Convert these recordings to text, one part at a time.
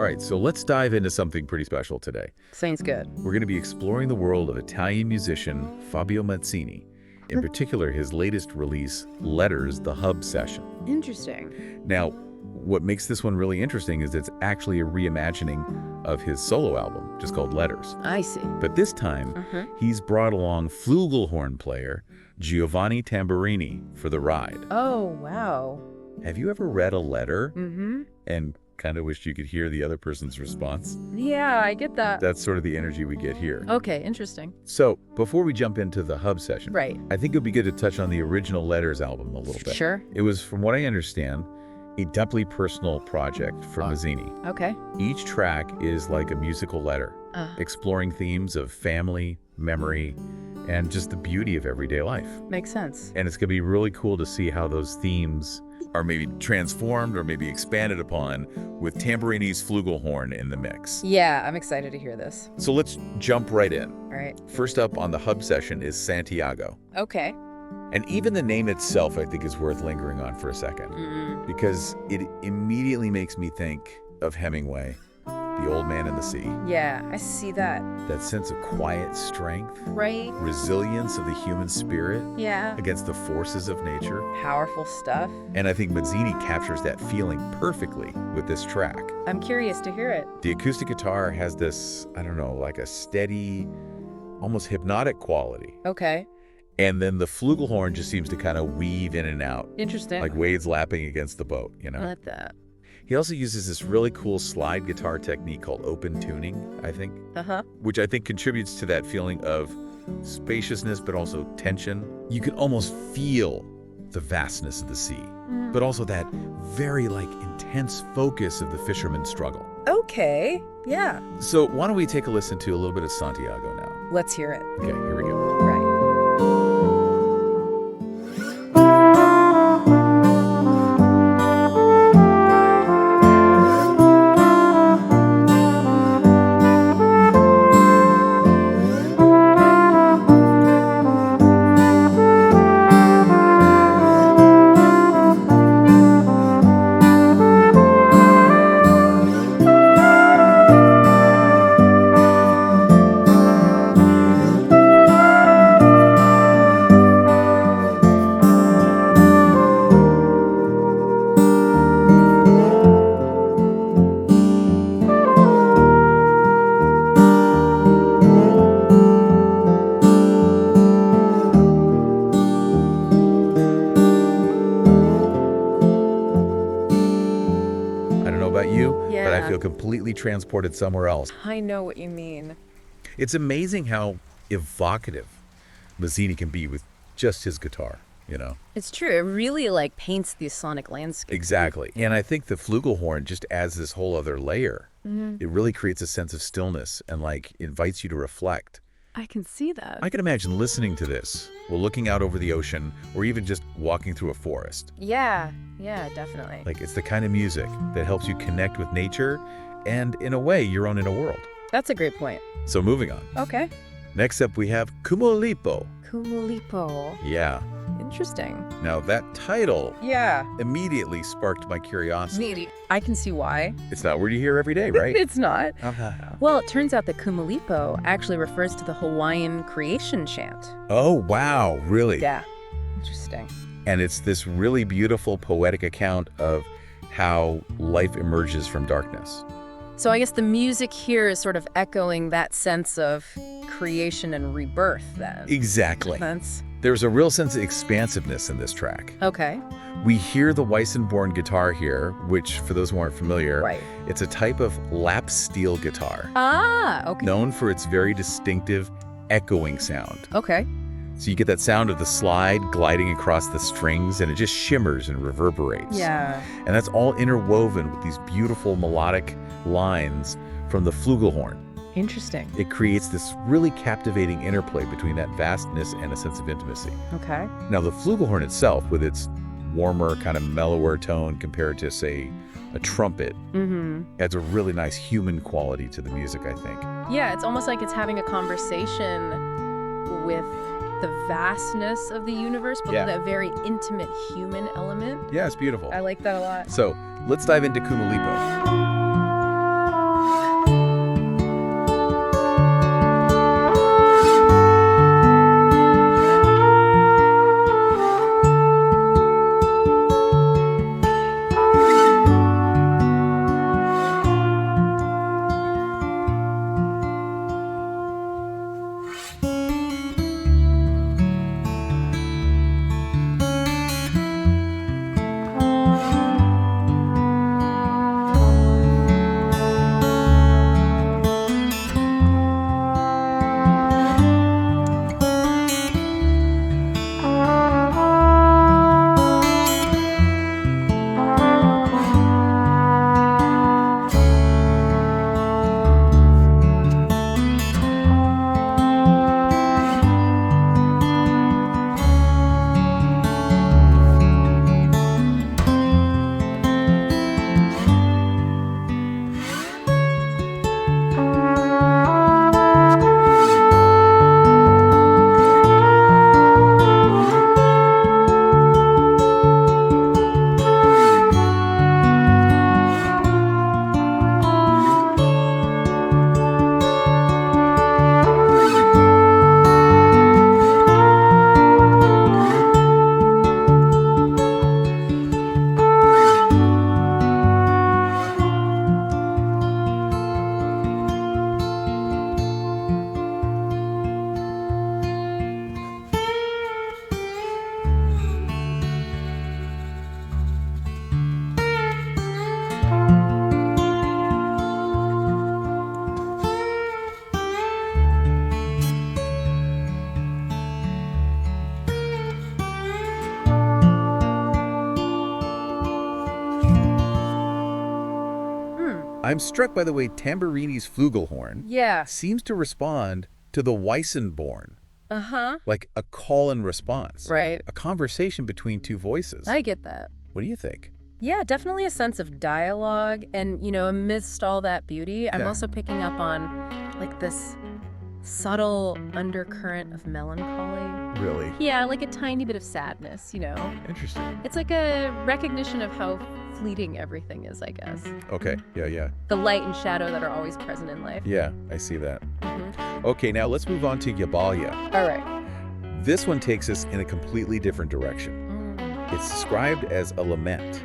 right, so let's dive into something pretty special today. Sounds good. We're going to be exploring the world of Italian musician Fabio Mazzini, in particular his latest release, Letters, the Hub Session. Interesting. Now, what makes this one really interesting is it's actually a reimagining of his solo album, just called Letters. I see. But this time, he's brought along Flugelhorn player Giovanni Tamburini for the ride. Oh, wow. Have you ever read a letter and kind of wished you could hear the other person's response? Yeah, I get that. That's sort of the energy we get here. Okay, interesting. So, before we jump into the Hub Session, Right. I think it would be good to touch on the original Letters album a little bit. Sure. It was, from what I understand, a deeply personal project for Mazzini. Okay. Each track is like a musical letter, exploring themes of family, memory, and just the beauty of everyday life. Makes sense. And it's going to be really cool to see how those themes are maybe transformed or maybe expanded upon with Tamburini's Flugelhorn in the mix. Yeah, I'm excited to hear this. So let's jump right in. All right. First up on the Hub Session is Santiago. Okay. And even the name itself, I think, is worth lingering on for a second, because it immediately makes me think of Hemingway, The Old Man and the Sea. Yeah, I see that. That sense of quiet strength, Right. resilience of the human spirit Yeah. against the forces of nature. Powerful stuff. And I think Mazzini captures that feeling perfectly with this track. I'm curious to hear it. The acoustic guitar has this, I don't know, like a steady, almost hypnotic quality. Okay. And then the flugelhorn just seems to kind of weave in and out, Interesting. like waves lapping against the boat, you I know? like that. He also uses this really cool slide guitar technique called open tuning, I think, which I think contributes to that feeling of spaciousness, but also tension. You can almost feel the vastness of the sea, but also that very, like, intense focus of the fisherman's struggle. Okay. Yeah. So why don't we take a listen to a little bit of Santiago now? Let's hear it. Okay, here we go. Right. But I feel completely transported somewhere else. I know what you mean. It's amazing how evocative Mazzini can be with just his guitar, you know? It's true. It really, like, paints the sonic landscape. Exactly. And I think the flugelhorn just adds this whole other layer. It really creates a sense of stillness and, like, invites you to reflect. I can see that. I can imagine listening to this while looking out over the ocean or even just walking through a forest. Yeah, definitely. Like, it's the kind of music that helps you connect with nature and, in a way, your own inner world. That's a great point. So moving on. Okay. Next up, we have Kumulipo. Kumulipo. Yeah. Interesting. Now, that title Yeah. immediately sparked my curiosity. I can see why. It's not word you hear every day, right? It's not. Well, it turns out that Kumulipo actually refers to the Hawaiian creation chant. Oh, wow. Really? Yeah. Interesting. And it's this really beautiful poetic account of how life emerges from darkness. So I guess the music here is sort of echoing that sense of creation and rebirth then. Exactly. That's... There's a real sense of expansiveness in this track. Okay. We hear the Weissenborn guitar here, which, for those who aren't familiar, Right. it's a type of lap steel guitar, Ah, okay. known for its very distinctive echoing sound. Okay. So you get that sound of the slide gliding across the strings, and it just shimmers and reverberates. Yeah. And that's all interwoven with these beautiful melodic lines from the flugelhorn. Interesting. It creates this really captivating interplay between that vastness and a sense of intimacy. Okay. Now, the flugelhorn itself, with its warmer, kind of mellower tone compared to, say, a trumpet, adds a really nice human quality to the music, I think. Yeah, it's almost like it's having a conversation with the vastness of the universe, but with a very intimate human element. Yeah, it's beautiful. I like that a lot. So let's dive into Kumulipo. I'm struck by the way Tamburini's Flugelhorn seems to respond to the Weissenborn. Like a call and response. Right. A conversation between two voices. I get that. What do you think? Yeah, definitely a sense of dialogue. And, amidst all that beauty, I'm also picking up on, like, this subtle undercurrent of melancholy. Really? Yeah, like a tiny bit of sadness, Interesting. It's like a recognition of how fleeting everything is, I guess. Okay, yeah. The light and shadow that are always present in life. Yeah, I see that. Okay, now let's move on to Yabalya. All right. This one takes us in a completely different direction. It's described as a lament,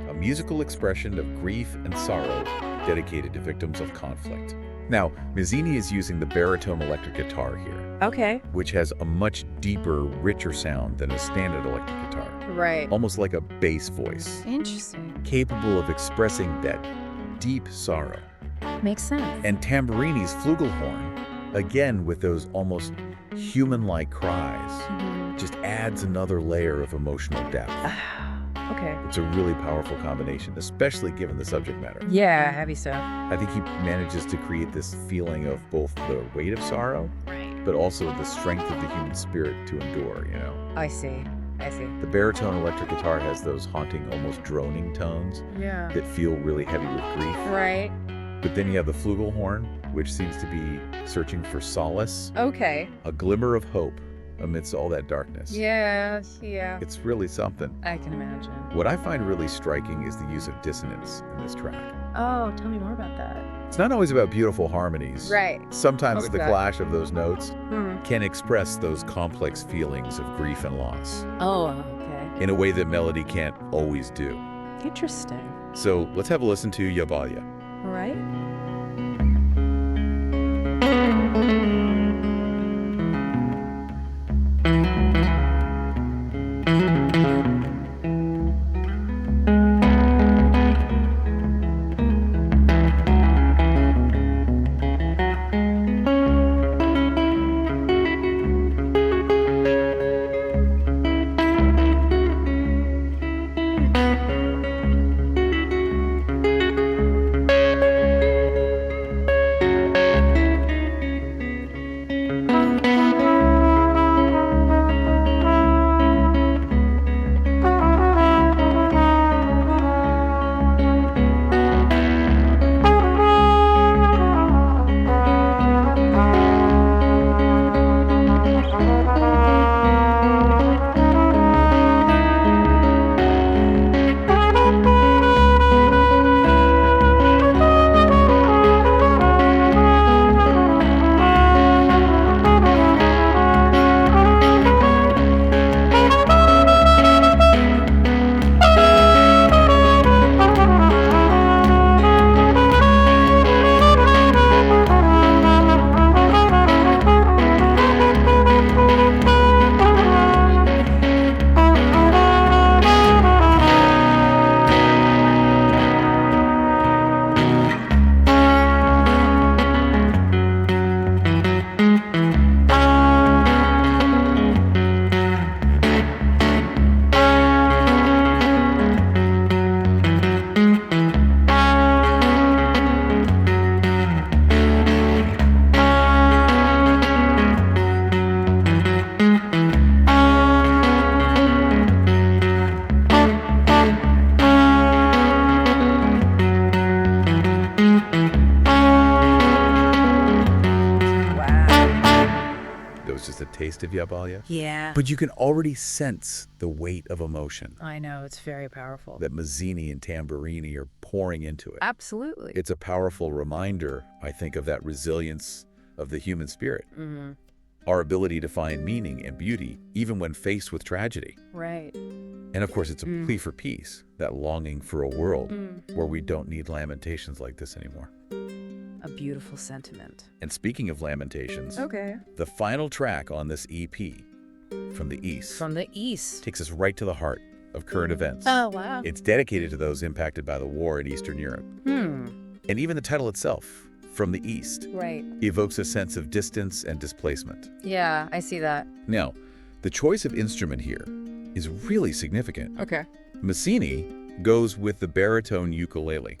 a musical expression of grief and sorrow dedicated to victims of conflict. Now, Mazzini is using the baritone electric guitar here. Okay. Which has a much deeper, richer sound than a standard electric guitar. Right. Almost like a bass voice. Interesting. Capable of expressing that deep sorrow. Makes sense. And Tamburini's Flugelhorn, again with those almost human-like cries, just adds another layer of emotional depth. Okay. It's a really powerful combination, especially given the subject matter. Yeah, heavy stuff. I think he manages to create this feeling of both the weight of sorrow, but also the strength of the human spirit to endure, I see. The baritone electric guitar has those haunting, almost droning tones that feel really heavy with grief. Right. But then you have the flugelhorn, which seems to be searching for solace. Okay. A glimmer of hope amidst all that darkness. Yeah. It's really something. I can imagine. What I find really striking is the use of dissonance in this track. Oh, tell me more about that. It's not always about beautiful harmonies. Right. Sometimes the clash of those notes can express those complex feelings of grief and loss. Oh, okay. In a way that melody can't always do. Interesting. So let's have a listen to Yabalya. All right. taste of Yabalya. Yeah. But you can already sense the weight of emotion I know, it's very powerful. that Mazzini and Tamburini are pouring into it. Absolutely. It's a powerful reminder, I think, of that resilience of the human spirit. Mm-hmm. Our ability to find meaning and beauty, even when faced with tragedy. Right. And of course, it's a plea for peace, that longing for a world where we don't need lamentations like this anymore. A beautiful sentiment. And speaking of lamentations, Okay. the final track on this EP, From the East, From the East. takes us right to the heart of current events. Oh, wow. It's dedicated to those impacted by the war in Eastern Europe. And even the title itself, From the East, Right. evokes a sense of distance and displacement. Yeah, I see that. Now, the choice of instrument here is really significant. Okay. Mazzini goes with the baritone ukulele.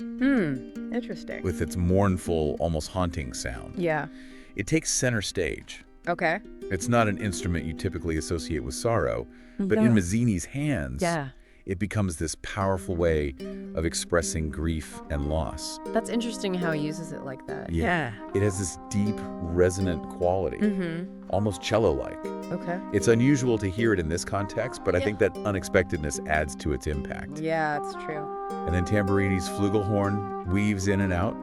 Interesting. With its mournful, almost haunting sound. Yeah. It takes center stage. Okay. It's not an instrument you typically associate with sorrow, but in Mazzini's hands, it becomes this powerful way of expressing grief and loss. That's interesting how he uses it like that. Yeah. It has this deep, resonant quality, almost cello-like. Okay. It's unusual to hear it in this context, but I think that unexpectedness adds to its impact. Yeah, it's true. And then Tamburini's Flugelhorn weaves in and out,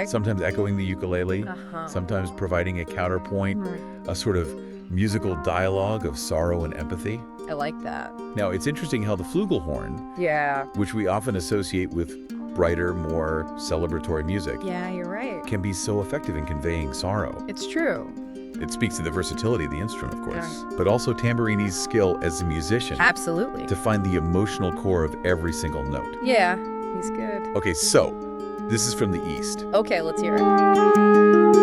sometimes echoing the ukulele, sometimes providing a counterpoint, a sort of musical dialogue of sorrow and empathy. I like that. Now, it's interesting how the Flugelhorn, which we often associate with brighter, more celebratory music, Yeah, you're right. can be so effective in conveying sorrow. It's true. It speaks to the versatility of the instrument, of course, but also Tamburini's skill as a musician Absolutely. to find the emotional core of every single note. Yeah, he's good. Okay, so this is from the East. Okay, let's hear it.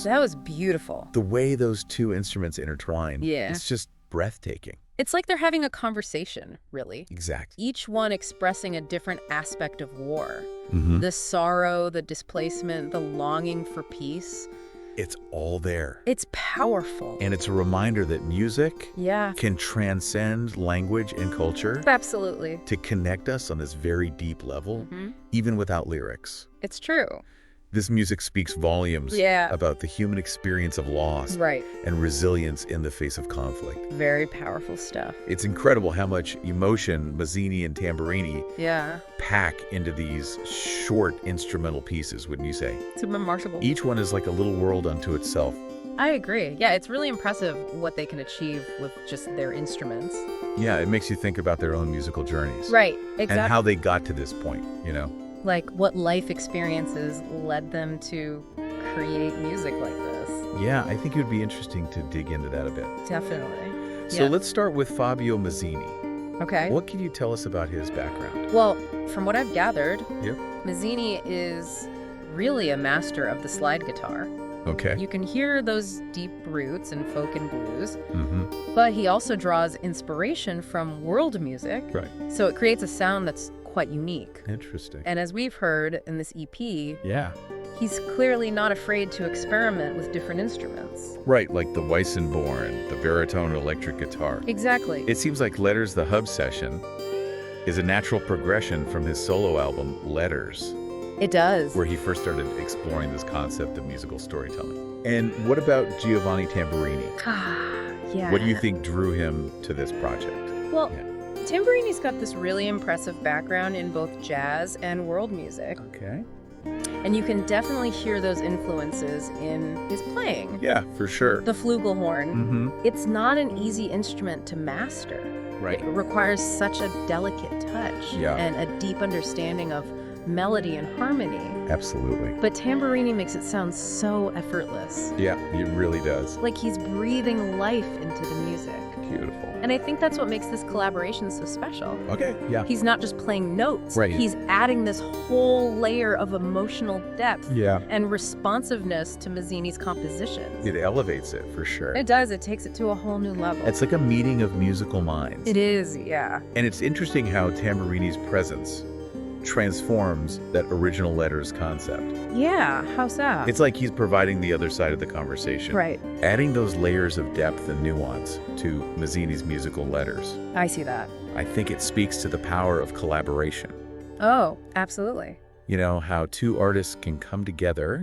That was beautiful. The way those two instruments intertwine, it's just breathtaking. It's like they're having a conversation, really. Exactly. Each one expressing a different aspect of war. The sorrow, the displacement, the longing for peace. It's all there. It's powerful. And it's a reminder that music Yeah. can transcend language and culture Absolutely. to connect us on this very deep level, even without lyrics. It's true. This music speaks volumes about the human experience of loss Right. and resilience in the face of conflict. Very powerful stuff. It's incredible how much emotion Mazzini and Tamburini Yeah. pack into these short instrumental pieces, wouldn't you say? It's remarkable. Each one is like a little world unto itself. I agree. Yeah, it's really impressive what they can achieve with just their instruments. Yeah, it makes you think about their own musical journeys. Right. Exactly. And how they got to this point, you know? Like what life experiences led them to create music like this. Yeah, I think it would be interesting to dig into that a bit. Definitely. So let's start with Fabio Mazzini. Okay. What can you tell us about his background? Well, from what I've gathered, Yep. Mazzini is really a master of the slide guitar. Okay. You can hear those deep roots in folk and blues, Mm-hmm. but he also draws inspiration from world music. Right. So it creates a sound that's quite unique. Interesting. And as we've heard in this EP, Yeah. he's clearly not afraid to experiment with different instruments. Right, like the Weissenborn, the baritone electric guitar. Exactly. It seems like Letters the Hub session is a natural progression from his solo album, Letters, It does. where he first started exploring this concept of musical storytelling. And what about Giovanni Tamburini? Yeah. What do you think drew him to this project? Well, Yeah. Tamburini's got this really impressive background in both jazz and world music, Okay. and you can definitely hear those influences in his playing. Yeah, for sure. The Flugelhorn, Mm-hmm. it's not an easy instrument to master. Right. It requires such a delicate touch Yeah. and a deep understanding of melody and harmony. Absolutely. But Tamburini makes it sound so effortless, Yeah, it really does. like he's breathing life into the music. Beautiful. And I think that's what makes this collaboration so special. Okay, yeah. He's not just playing notes. Right. He's adding this whole layer of emotional depth Yeah. and responsiveness to Mazzini's compositions. It elevates it, for sure. It does. It takes it to a whole new level. It's like a meeting of musical minds. It is, yeah. And it's interesting how Tamburini's presence transforms that original Letters concept. Yeah, how's that? It's like he's providing the other side of the conversation. Right. Adding those layers of depth and nuance to Mazzini's musical Letters. I see that. I think it speaks to the power of collaboration. Oh, absolutely. You know, how two artists can come together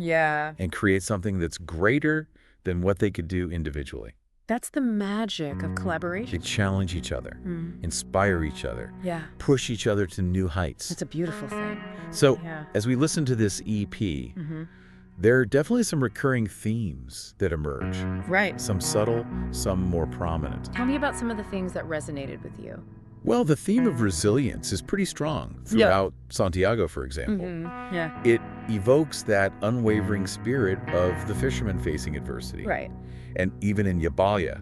and create something that's greater than what they could do individually. That's the magic of They collaboration. challenge each other, inspire each other, Yeah. push each other to new heights. It's a beautiful thing. So Yeah. as we listen to this EP, there are definitely some recurring themes that emerge. Right. Some subtle, some more prominent. Tell me about some of the things that resonated with you. Well, the theme of resilience is pretty strong throughout Santiago, for example. Yeah. It evokes that unwavering spirit of the fisherman facing adversity. Right. And even in Yabalya,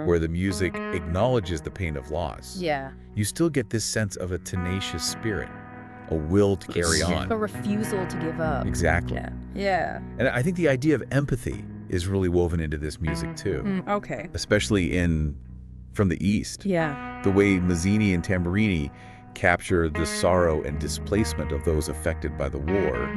where the music acknowledges the pain of loss, Yeah. you still get this sense of a tenacious spirit, a will to carry on. A refusal to give up. Exactly. Yeah. Yeah. And I think the idea of empathy is really woven into this music too, Okay. especially from the East. Yeah. The way Mazzini and Tamburini capture the sorrow and displacement of those affected by the war.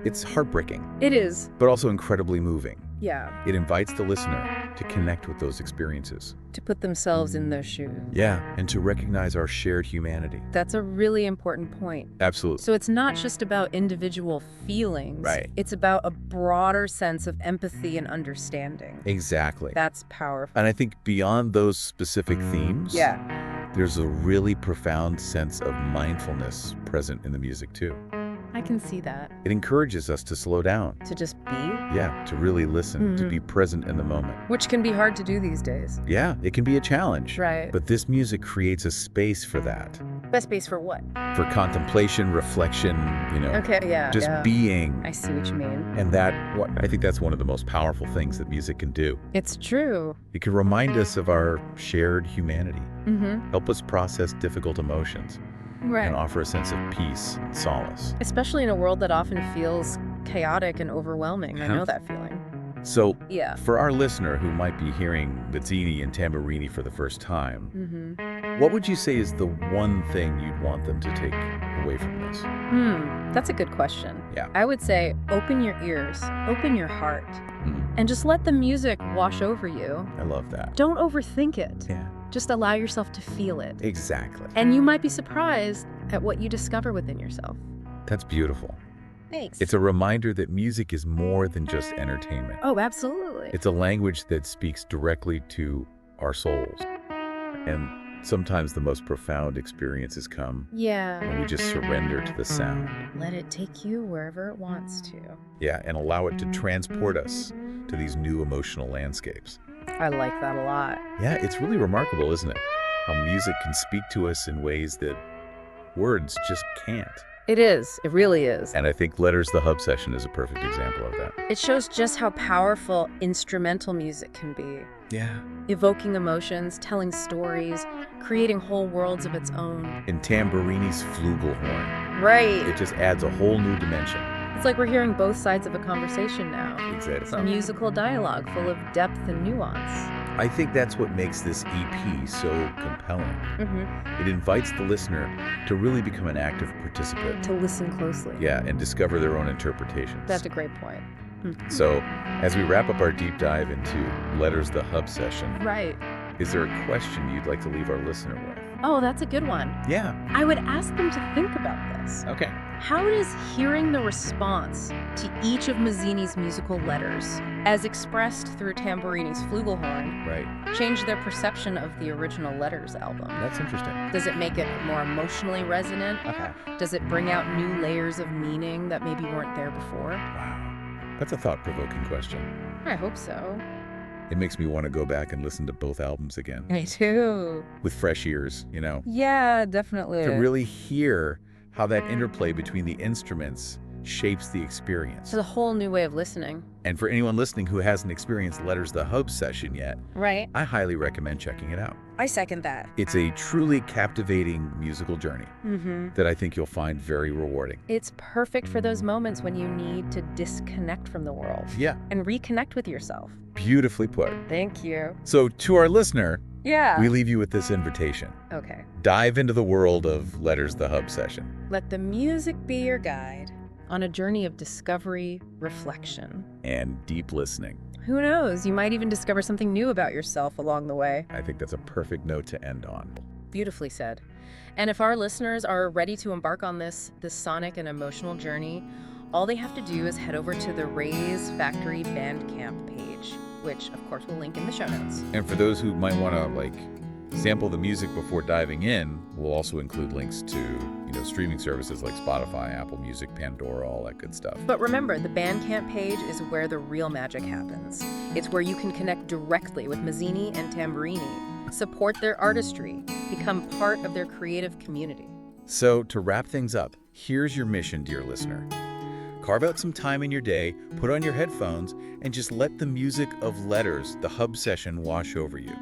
It's heartbreaking, It is. but also incredibly moving. Yeah. It invites the listener to connect with those experiences. To put themselves in those shoes. Yeah, and to recognize our shared humanity. That's a really important point. Absolutely. So it's not just about individual feelings. Right. It's about a broader sense of empathy and understanding. Exactly. That's powerful. And I think beyond those specific themes, there's a really profound sense of mindfulness present in the music too. I can see that. It encourages us to slow down. To just be. Yeah, to really listen, to be present in the moment. Which can be hard to do these days. Yeah, it can be a challenge. Right. But this music creates a space for that. Best space for what? For contemplation, reflection, Okay, yeah. just yeah. being. I see what you mean. And I think that's one of the most powerful things that music can do. It's true. It can remind us of our shared humanity, help us process difficult emotions, Right. and offer a sense of peace and solace. Especially in a world that often feels chaotic and overwhelming. I know that feeling. So, Yeah. for our listener who might be hearing Mazzini and Tamburini for the first time, what would you say is the one thing you'd want them to take away from this? That's a good question. Yeah. I would say open your ears, open your heart, and just let the music wash over you. I love that. Don't overthink it. Yeah. Just allow yourself to feel it. Exactly. And you might be surprised at what you discover within yourself. That's beautiful. Thanks. It's a reminder that music is more than just entertainment. Oh, absolutely. It's a language that speaks directly to our souls. And sometimes the most profound experiences come when we just surrender to the sound. Let it take you wherever it wants to. Yeah, and allow it to transport us to these new emotional landscapes. I like that a lot. Yeah, it's really remarkable, isn't it? How music can speak to us in ways that words just can't. It is. It really is. And I think Letters the Hub session is a perfect example of that. It shows just how powerful instrumental music can be. Yeah. Evoking emotions, telling stories, creating whole worlds of its own. In Tamburini's Flugelhorn, Right. it just adds a whole new dimension. It's like we're hearing both sides of a conversation now. Exactly. Musical dialogue full of depth and nuance. I think that's what makes this EP so compelling. It invites the listener to really become an active participant. To listen closely. Yeah, and discover their own interpretations. That's a great point. So, as we wrap up our deep dive into Letters the Hub session, Right. is there a question you'd like to leave our listener with? Oh, that's a good one. Yeah. I would ask them to think about this. Okay. How does hearing the response to each of Mazzini's musical letters, as expressed through Tamburini's Flugelhorn, Right. change their perception of the original Letters album? That's interesting. Does it make it more emotionally resonant? Okay. Does it bring out new layers of meaning that maybe weren't there before? Wow. That's a thought-provoking question. I hope so. It makes me want to go back and listen to both albums again Me too. with fresh ears, Yeah, definitely. to really hear how that interplay between the instruments shapes the experience. It's a whole new way of listening. And for anyone listening who hasn't experienced Letters the Hub session yet, Right. I highly recommend checking it out. I second that. It's a truly captivating musical journey that I think you'll find very rewarding. It's perfect for those moments when you need to disconnect from the world Yeah, and reconnect with yourself. beautifully put. Thank you. So to our listener, Yeah. we leave you with this invitation. Okay. Dive into the world of Letters the Hub session. Let the music be your guide on a journey of discovery, reflection. And deep listening. Who knows? You might even discover something new about yourself along the way. I think that's a perfect note to end on. Beautifully said. And if our listeners are ready to embark on this sonic and emotional journey, all they have to do is head over to the Raighes Factory Bandcamp page, which of course we'll link in the show notes. And for those who might want to sample the music before diving in, we'll also include links to, streaming services like Spotify, Apple Music, Pandora, all that good stuff. But remember, the Bandcamp page is where the real magic happens. It's where you can connect directly with Mazzini and Tamburini, support their artistry, become part of their creative community. So, to wrap things up, here's your mission, dear listener. Carve out some time in your day, put on your headphones, and just let the music of Letters, the hub session, wash over you.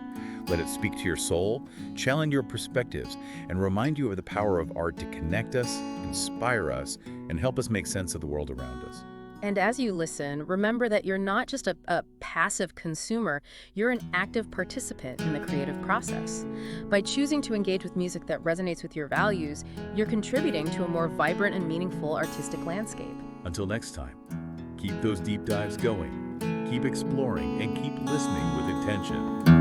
Let it speak to your soul, challenge your perspectives, and remind you of the power of art to connect us, inspire us, and help us make sense of the world around us. And as you listen, remember that you're not just a passive consumer, you're an active participant in the creative process. By choosing to engage with music that resonates with your values, you're contributing to a more vibrant and meaningful artistic landscape. Until next time, keep those deep dives going, keep exploring, and keep listening with intention.